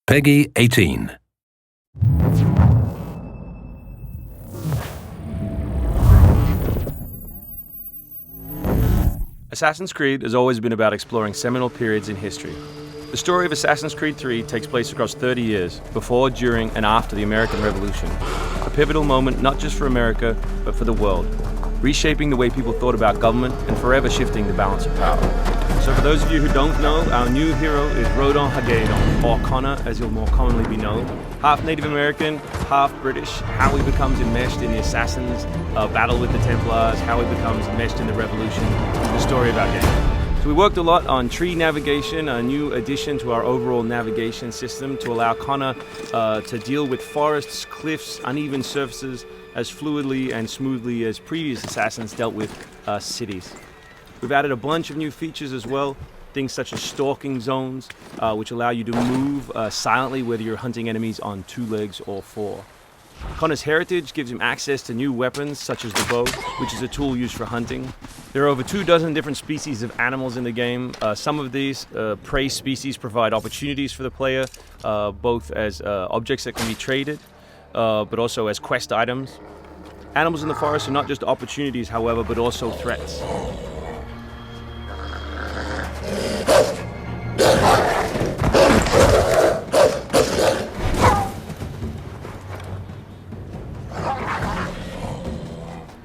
Peggy 18. Assassin's Creed has always been about exploring seminal periods in history. The story of Assassin's Creed 3 takes place across 30 years, before, during, and after the American Revolution. A pivotal moment not just for America, but for the world, reshaping the way people thought about government and forever shifting the balance of power. So for those of you who don't know, our new hero is Rodon Hagedon, or Connor as he'll more commonly be known. Half Native American, half British, how he becomes enmeshed in the Assassins' battle with the Templars, how he becomes enmeshed in the Revolution, the story of our game. So we worked a lot on tree navigation, a new addition to our overall navigation system to allow Connor to deal with forests, cliffs, uneven surfaces as fluidly and smoothly as previous Assassins dealt with cities. We've added a bunch of new features as well, things such as stalking zones, which allow you to move silently whether you're hunting enemies on 2 legs or 4. Connor's heritage gives him access to new weapons such as the bow, which is a tool used for hunting. There are over 24 different species of animals in the game. Some of these prey species provide opportunities for the player, both as objects that can be traded, but also as quest items. Animals in the forest are not just opportunities, however, but also threats.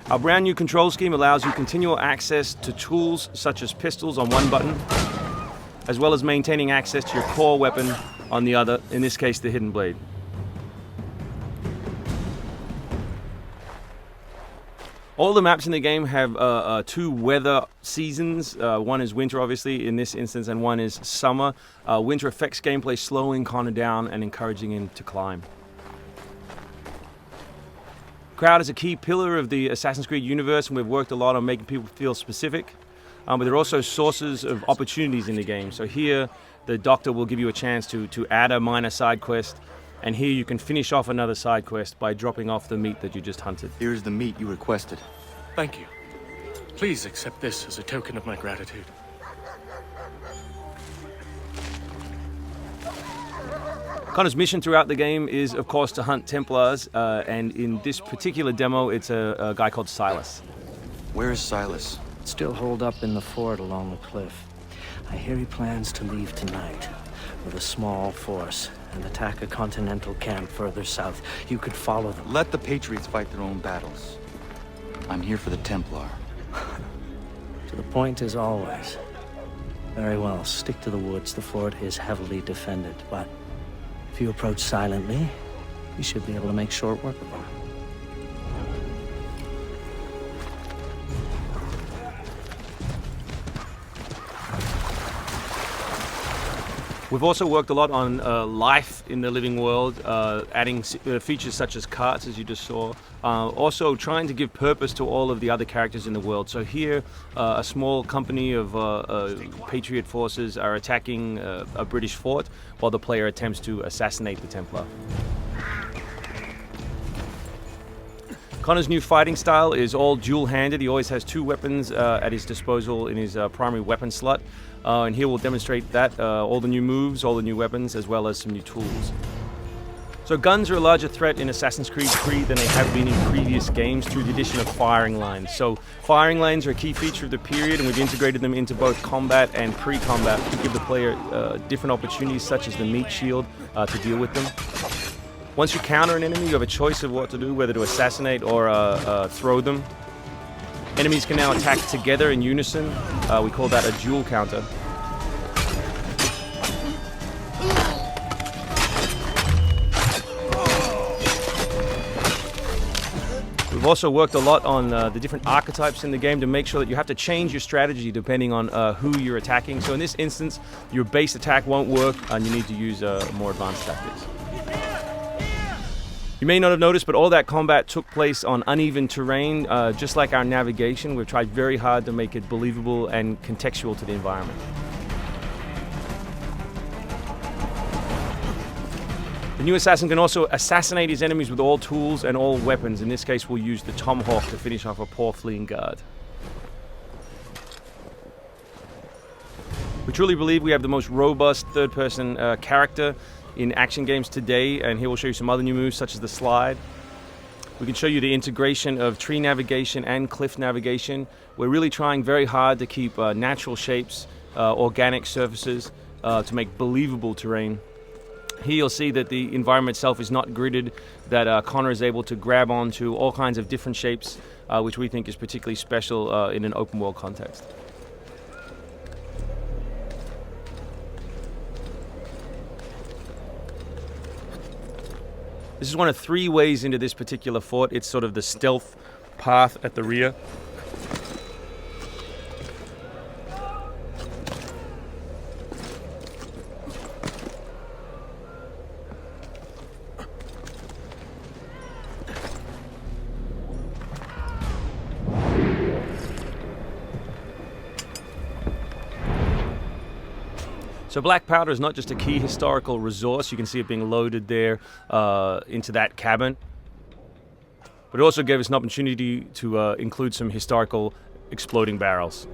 Our brand new control scheme allows you continual access to tools such as pistols on one button, as well as maintaining access to your core weapon on the other, in this case the hidden blade. All the maps in the game have 2 weather seasons. One is winter, obviously, in this instance, and one is summer. Winter affects gameplay, slowing Connor down and encouraging him to climb. Crowd is a key pillar of the Assassin's Creed universe, and we've worked a lot on making people feel specific. But there are also sources of opportunities in the game. So here, the Doctor will give you a chance to add a minor side quest, and here you can finish off another side quest by dropping off the meat that you just hunted. Here is the meat you requested. Thank you. Please accept this as a token of my gratitude. Connor's mission throughout the game is, of course, to hunt Templars, and in this particular demo, it's a guy called Silas. Where is Silas? Still holed up in the fort along the cliff. I hear he plans to leave tonight with a small force and attack a continental camp further south. You could follow them. Let the Patriots fight their own battles. I'm here for the Templar. To the point as always. Very well, stick to the woods. The fort is heavily defended, but if you approach silently, you should be able to make short work of them. We've also worked a lot on life in the living world, adding features such as carts, as you just saw. Also trying to give purpose to all of the other characters in the world. So here, a small company of Patriot forces are attacking a British fort while the player attempts to assassinate the Templar. Connor's new fighting style is all dual-handed. He always has 2 weapons at his disposal in his primary weapon slot. And here we'll demonstrate that, all the new moves, all the new weapons, as well as some new tools. So guns are a larger threat in Assassin's Creed 3 than they have been in previous games through the addition of firing lines. So firing lines are a key feature of the period, and we've integrated them into both combat and pre-combat to give the player different opportunities, such as the meat shield, to deal with them. Once you counter an enemy, you have a choice of what to do, whether to assassinate or throw them. Enemies can now attack together in unison. We call that a dual counter. We've also worked a lot on the different archetypes in the game to make sure that you have to change your strategy depending on who you're attacking. So in this instance, your base attack won't work and you need to use more advanced tactics. You may not have noticed, but all that combat took place on uneven terrain, just like our navigation. We've tried very hard to make it believable and contextual to the environment. The new assassin can also assassinate his enemies with all tools and all weapons. In this case, we'll use the tomahawk to finish off a poor fleeing guard. We truly believe we have the most robust third-person character in action games today, and here we'll show you some other new moves such as the slide. We can show you the integration of tree navigation and cliff navigation. We're really trying very hard to keep natural shapes, organic surfaces, to make believable terrain. Here you'll see that the environment itself is not gridded, that Connor is able to grab onto all kinds of different shapes, which we think is particularly special in an open world context. This is one of 3 ways into this particular fort. It's sort of the stealth path at the rear. So black powder is not just a key historical resource. You can see it being loaded there into that cabin. But it also gave us an opportunity to include some historical exploding barrels.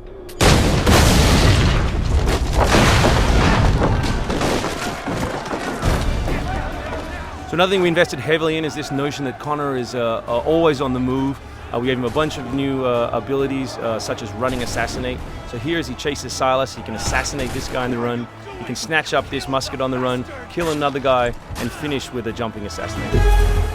So another thing we invested heavily in is this notion that Connor is always on the move. We gave him a bunch of new abilities, such as running assassinate. So here as he chases Silas, he can assassinate this guy on the run. He can snatch up this musket on the run, kill another guy, and finish with a jumping assassinate.